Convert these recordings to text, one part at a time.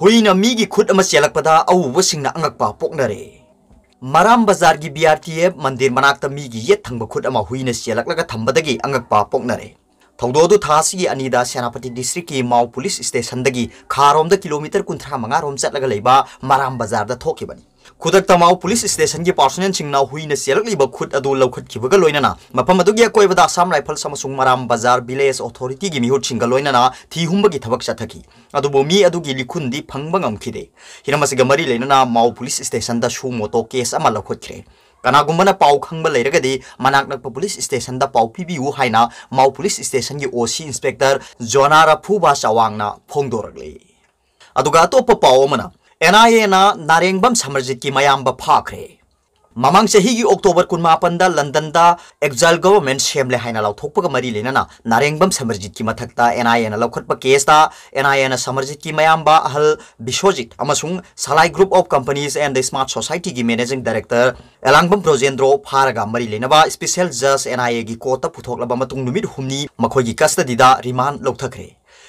हुईना मीगी खुद अमा चेलकपदा अवुबसिंगना अंगकपा पोकनरे मराम बाजार की बीआरटीएफ मंदिर मनाक्ता मीगी ये थंगब खुद अमा हुईना चेलकलगा थंबदगी अंगकपा पोकनरे थौदोदु थासी अनिदा सेनापति डिस्ट्रिक्ट की माउ पुलिस स्टेशन दगी खारोम किलोमीटर 35 रोम चटलगा लेबा मराम बाजार दा थोकिबनी खुदक माउ पुलिस स्टेशन की पर्सनल सिंगना हुईना चेलकलिबा खुद अदु लौखटखिबगा लोइनना मफम अदुगी अकोइबदा आसाम राइफल समसुंग मराम बाजार विलेज अथॉरिटी की मिहुत सिंगा लोइनना थी हुंबगी थबक चथकी अदुबो मी अदुगी लिखुंदी फंगबा ngमखिदे हिरमसिगा मरी लेनना माउ पुलिस स्टेशन दा सु मोटो केस अमा लौखटखरे कनागुम्बना पाउ खंगबा लेरगदी मनाक नक पुलिस स्टेशन दा पाउ पीबीयु हाइना माउ पुलिस स्टेशन की ओसी इंस्पेक्टर जोनारा फुबा चावांगना फोंगदोरगले अदुगा अतोप पाउ अमना NIA ना नारेंगबम समरजित की मयाम्ब फाखरे ममंग सही की अक्टोबर 18 लंदन दा एक्जाइल गवर्नमेंट सेमले हाइना लाउथोकपगा मरी लेना नारेंगबम समरजित की मथकता NIA ना लौखटपा केस दा NIA ना समरजित की मयाम्बा अहल बिश्वजित अमसुंग सलाई group of companies and the smart society की मैनेजिंग डायरेक्टर एलांगबम प्रोजेंद्रो फारगा मरी लेनबा स्पेशल जज NIA की कोर्ट पुथोकलबा मतुंग नुमित हुमनी मखोगी कस्टडीदा रिमांड लौथखरे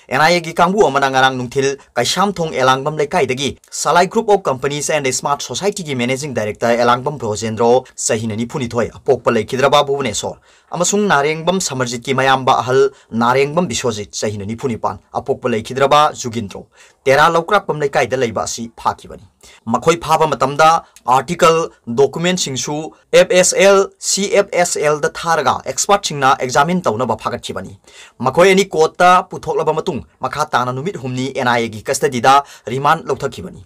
NIA की कांगू अमनांगारांग नुंथिल काइशामथोंग एलांगबम लेकाइदगी सलाई group of companies and smart society की मैनेजिंग डायरेक्टर एलांगबम प्रोजेंद्रो सहीननी फुनिथोय अपोकपा लेखिद्रबा भुवनेश्वर अमसुंग नारेंगबम समरजित की मयाम्बा अहल नारेंगबम बिश्वजित सहीननी फुनिपान अपोकपा लेखिद्रबा जुगिंद्रो तेरा लौक्राकपम लेकाइदा लेबा असि फाखिबनी मखोय फाबा मतमदा आर्टिकल डॉक्यूमेंट सिंगसु FSL CFSL दा थारगा एक्सपर्ट सिंगना एग्जामिन तौनबा फागतखिबनी मखोय एनी कोर्टा पुथोकलबा मतुंग मखा ताना नुमित हुमनी NIA की कस्टडीदा रिमांड लौथखिबनी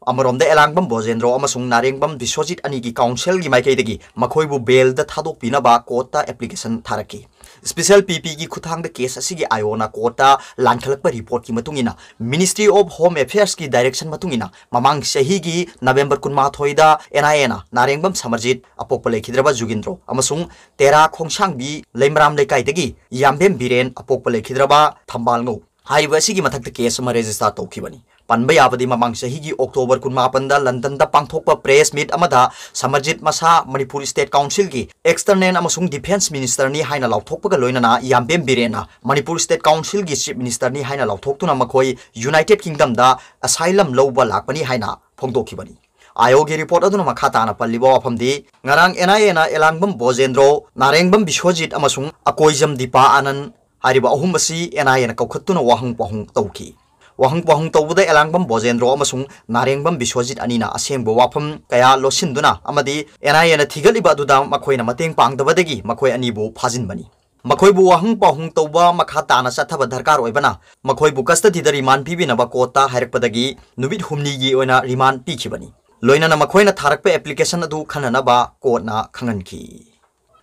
अमरोमदा एलांगबम बोजेंद्रो अमसुंग नारेंगबम बिश्वजित अनि की काउंसिल की माइकैदगी मखोयबु बेल दा थादोकपिनबा कोर्टा एप्लीकेशन थारकी स्पेशल PP की खुथांग केस असिगी आयोना कोर्टा लांखलकपा रिपोर्ट की मतुंगिना मिनिस्ट्री ऑफ होम अफेयर्स की डायरेक्शन मतुंगिना ममांग सही की नवंबर 19 दा NIA ना नारेंगबम समरजित अपोकपा लेखिद्रबा जुगिंद्रो अमसुंग तेरा खोंगसांगबी लेमराम लेकाइदगी यामबेम बिरेन अपोकपा लेखिद्रबा थंबालंगो हाइबा असिगी मथक्ता केस अमा रजिस्टर तौखिबनी पनबा याबदी ममांग सही की अक्टोबर 19 लंदन दा पांगथोकपा प्रेस मीट अमदा समरजित मसा मणिपुर स्टेट काउंसिल की एक्सटर्नल अमसुंग डिफेंस मिनिस्टर नि हाइना लाउथोकपगा लोइनना यामबेम बिरेना मणिपुर स्टेट काउंसिल की चीफ मिनिस्टर नि हाइना लाउथोकतुना मखोय यूनाइटेड किंगडम दा असाइलम लौबा लाकपनी हाइना फोंदोखिबनी आयोग की रिपोर्ट अदुना मखा ताना पल्लिबो वफमदी ngarang NIA ना एलांगबम बोजेंद्रो नारेंगबम बिश्वजित अमसुंग अकोइजम दीपा आनंद हारिबा अहुम बसी NIA ना कौखतुना वाहंग पहुंग तौखी वाहंग पहुंग तौबदा एलांगबम बोजेंद्रो अमसुंग नारेंगबम बिश्वजित अनिना असेंबो वाफम कया लोसिंदुना अमदी NIA ना थिगलिबा दुदा मखोयना मतेंग पांगदबदगी मखोय अनिबो फाजिनबनी मखोयबु वाहंग पहुंग तौबा मखा ताना चथब दरकार ओइबना मखोयबु कस्टडीदा रिमांड पिबिनबा कोर्टा हायरकपदगी नुबित हुमनीगी ओइना रिमांड पिखिबनी लोइना मखोयना थारकपा एप्लीकेशन अदु खननबा कोर्टना खंगनखी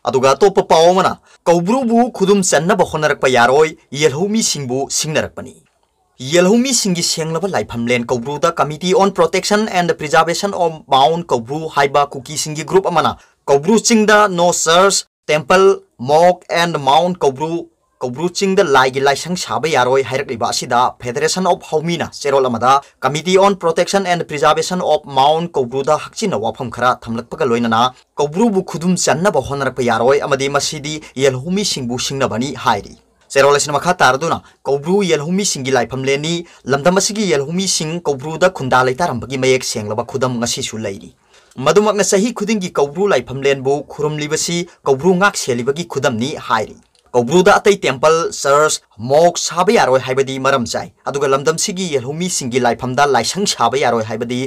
अदुगा तोप पावमना कौब्रुबु खुदुम चन्नबा होनरकपा यारोय येलहुमी सिंगबु सिंगनरकपनी येलहुमी सिंगी सेंगलब लाइफमलेन कौब्रुदा committee on protection and preservation of mount Koubru हाइबा कुकी सिंगी ग्रुप अमना कौब्रु चिंगदा नो चर्च टेंपल मॉक एंड माउंट कौब्रु चिंगदा लाइगी लाइसंग साबा यारोय हायरकलिबा असिदा फेडरेशन ऑफ हौमीना सेरोल अमदा committee on protection and preservation of mount कौब्रुदा हक्चिना वाफम खरा थमलकपगा लोइनना कौब्रुबु खुदुम चन्नबा होनरकपा यारोय अमदी मसिदी येलहुमी सिंगबु सिंगनबनी हाइरी सेरोलसिन मखा तारदुना कौब्रु येलहुमी सिंगी लाइफमलेनी लमदमसिगी येलहुमी सिंग कौब्रुदा खुंदा लेतारंबगी मयेक सेंगलबा खुदम ngasisu लैरी मदुमकना सही खुदिंगी कौब्रु लाइफमलेनबु खुरुमलिबसी कौब्रु ngak सेलिबगी खुदमनी हाइरी कौब्रुदा अतै टेंपल चर्च मॉक साबा यारोय हाइबदी मरम चाइ अदुगा लमदमसिगी येलहुमी सिंगी लाइफमदा लाइसंग साबा यारोय हाइबदी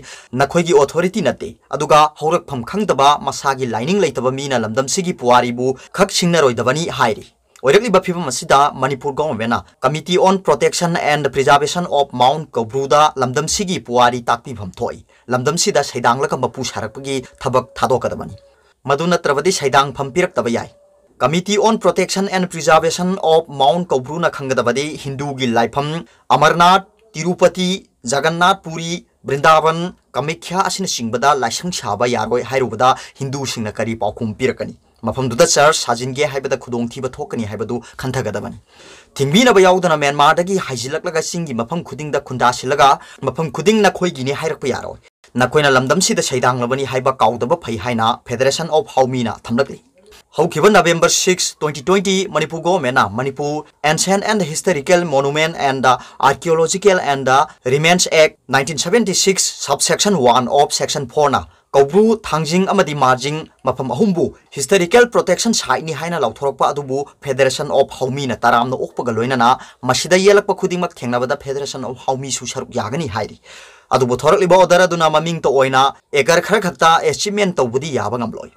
नखोयगी अथॉरिटी नते अदुगा हौरकफम खंगदबा मसागी लाइनिंग लेतबा मीना लमदमसिगी पुवारीबु खक सिंगनरोयदबनी हाइरी ओइरकलिबा फिबम असिदा Manipur government committee on protection and preservation of mount कौब्रुदा लमदमसिगी पुवारी ताकपीफम थोई लमदमसिदा सैदांगलक मपु सारकपगी थबक थादोकदबनी मदु नत्रबदी सैदांग फम पिरक्तबा याय committee on protection and preservation of mount कौब्रुना खंगदबदी हिंदू की लाइफम अमरनाथ तिरुपति जगन्नाथ पुरी वृंदावन कामाख्या असिन सिंगबदा लाइसंग साबा यारोय हाइरुबदा हिंदू सिंगना करी पाउखुम पिरकनी मफमदुदा चर्च साजिनगे हाइबदा खुदोंथीबा थोकनी हाइबदु खंथगदबनी थिंगबीनबा याउदना म्यांमारदगी हाइजिलकलगा सिंगी मफम खुदिंगदा खुंदासिलगा मफम खुदिंग नखोयगिनी हाइरकपा यारोय नखोयना लमदमसिदा सैदांगलबनी हाइबा काउदबा फै हाइना federation of हौमीना थमलकली Haukiba November 6, 2020, Manipur government Manipur Ancient and Historical Monument and Archaeological and Remains Act 1976 subsection 1 of section 4 na Kaubru Thangjing amadi marjing mafam ahumbu historical protection site ni haina lauthorokpa adubu Federation of Haumi na taramna okpaga loinana masida yelakpa khudingmak thengnabada Federation of Haumi su saruk yagani hairi adubu thorokliba order aduna maming to oina ekar khara khakta achievement tawbudi yaba ngamloi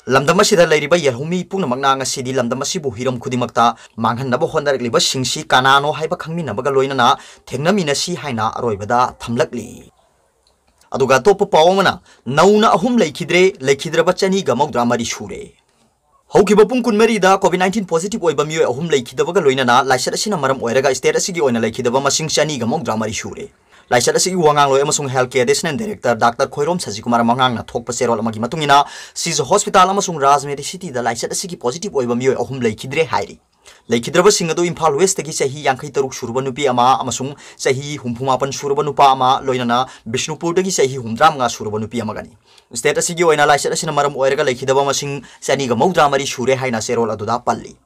lamdamasida leiriba yelhumi pungnamakna ngasidi lamdamasibu hiram khudimakta manghanaba hondarekliba singsi kanano haiba khangminabaga loinana thengnaminasi haina aroibada thamlakli aduga topa pawamana nauna ahum leikhidre bachani gamogdra mari shure haukiba pung kunmeri da covid-19 positive oiba miyo ahum leikhidabaga loinana laisat asina maram oiraga state asigi oina leikhidaba masing chani gamogdra mari shure laisat asigi wangang loi amasung healthcare desnen director dr khoirom sajikumar mangang na thokpa serol amagi matungina sis hospital amasung rajmeri city da laisat asigi positive oiba miyo ahum leikhidre hairi Laikhidraba singadu Imphal West tagi sahi yankai taruk suruba nupi ama amasung sahi humpumapan suruba nupa ama loinana Bishnupur tagi sahi humdram nga suruba nupi ama gani state asigi oina laisat asina maram oiraga laikhidaba masing sani ga mawdra mari shure haina serol aduda palli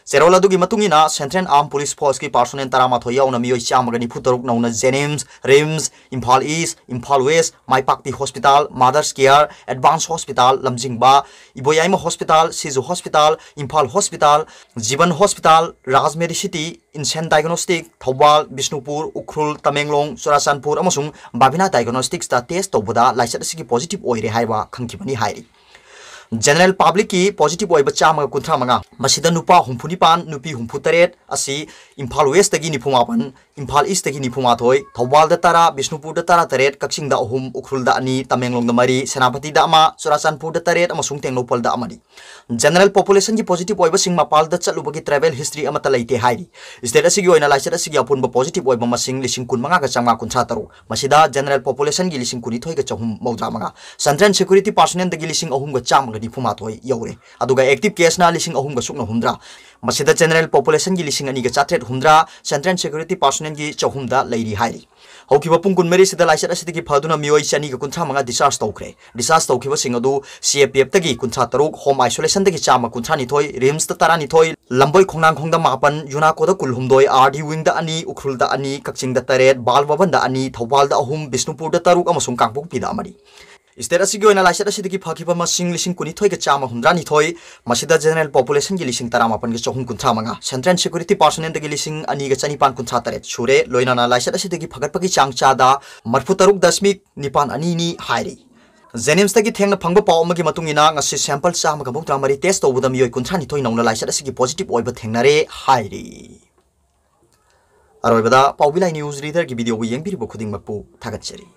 serol adugi matungina Central Armed Police Force ki personnel tarama thoya ona miyoi chamagani futaruk nauna Jenims Rims Imphal East Imphal West Maipakti Hospital Mothers Care Advanced Hospital Lamjingba Iboyaima Hospital Sizu Hospital Imphal Hospital Jiban Hospital Rajmeri City Insen Diagnostic Thobal Bishnupur Ukhrul Tamenglong Surasanpur amasung Babina Diagnostics ta test tobada laisat asigi positive oire haiba khangkibani hairi General public ki positive oiba chama kunthra manga masida nupa humpunipan nupi humputaret asi Imphal West tagi nipumapan Imphal East tagi nipumathoi Thobal da tara Bishnupur da tara taret Kaksing da ahum Ukhrul da ani Tamenglong da mari Senapati da ama Surasanpur da taret amasung Tenglopal da amani general population ki positive oiba sing mapal da chalubagi travel history amata leite hairi state asigi oina laisat asigi apunba positive oiba masing lising kun manga ka changa kuncha taru masida general population gi lising kuni thoi ga chahum mawdra manga central security personnel da gi lising ahum ga cham ga dipuma thoi yaure aduga active case na lising ahum ga sukna humdra masida general population gi lising ani ga chatret humdra central security personnel gi chahum da leiri hairi haukiba pungkun meri sida laisat asidi gi phaduna miyoi chani ga kuncha manga discharge tawkiba sing adu CAPF tagi kuncha taruk home isolation dagi chama kuncha ni thoi rims ta tara ni thoi lamboi khongnang khongda mapan Yunako da kulhumdoi RD wing da ani Ukhrul da ani Kakching da taret Balbaban da ani Thobal da ahum Bishnupur da taruk amasung Kangpok pi da amari state asigi oina laisat asidi phakiba masing lising kuni thoi ga chama humdra ni thoi masida general population gi lising taramapan ga chahum kuncha manga central security personnel da gi lising ani ga chani pan kuncha taret shure loina na laisat asidi phagatpagi changcha da marfu taruk dasmik nipan ani ni hairi Jenims tagi thengna phangba paw amagi matungina ngasi sample chama ga moktra mari test tawbuda miyoi kunthani thoi nauna laisat asigi positive oiba thengnare hairi aroibada pawbilai news reader gi video bu yengbiri bu khuding makpu thagachari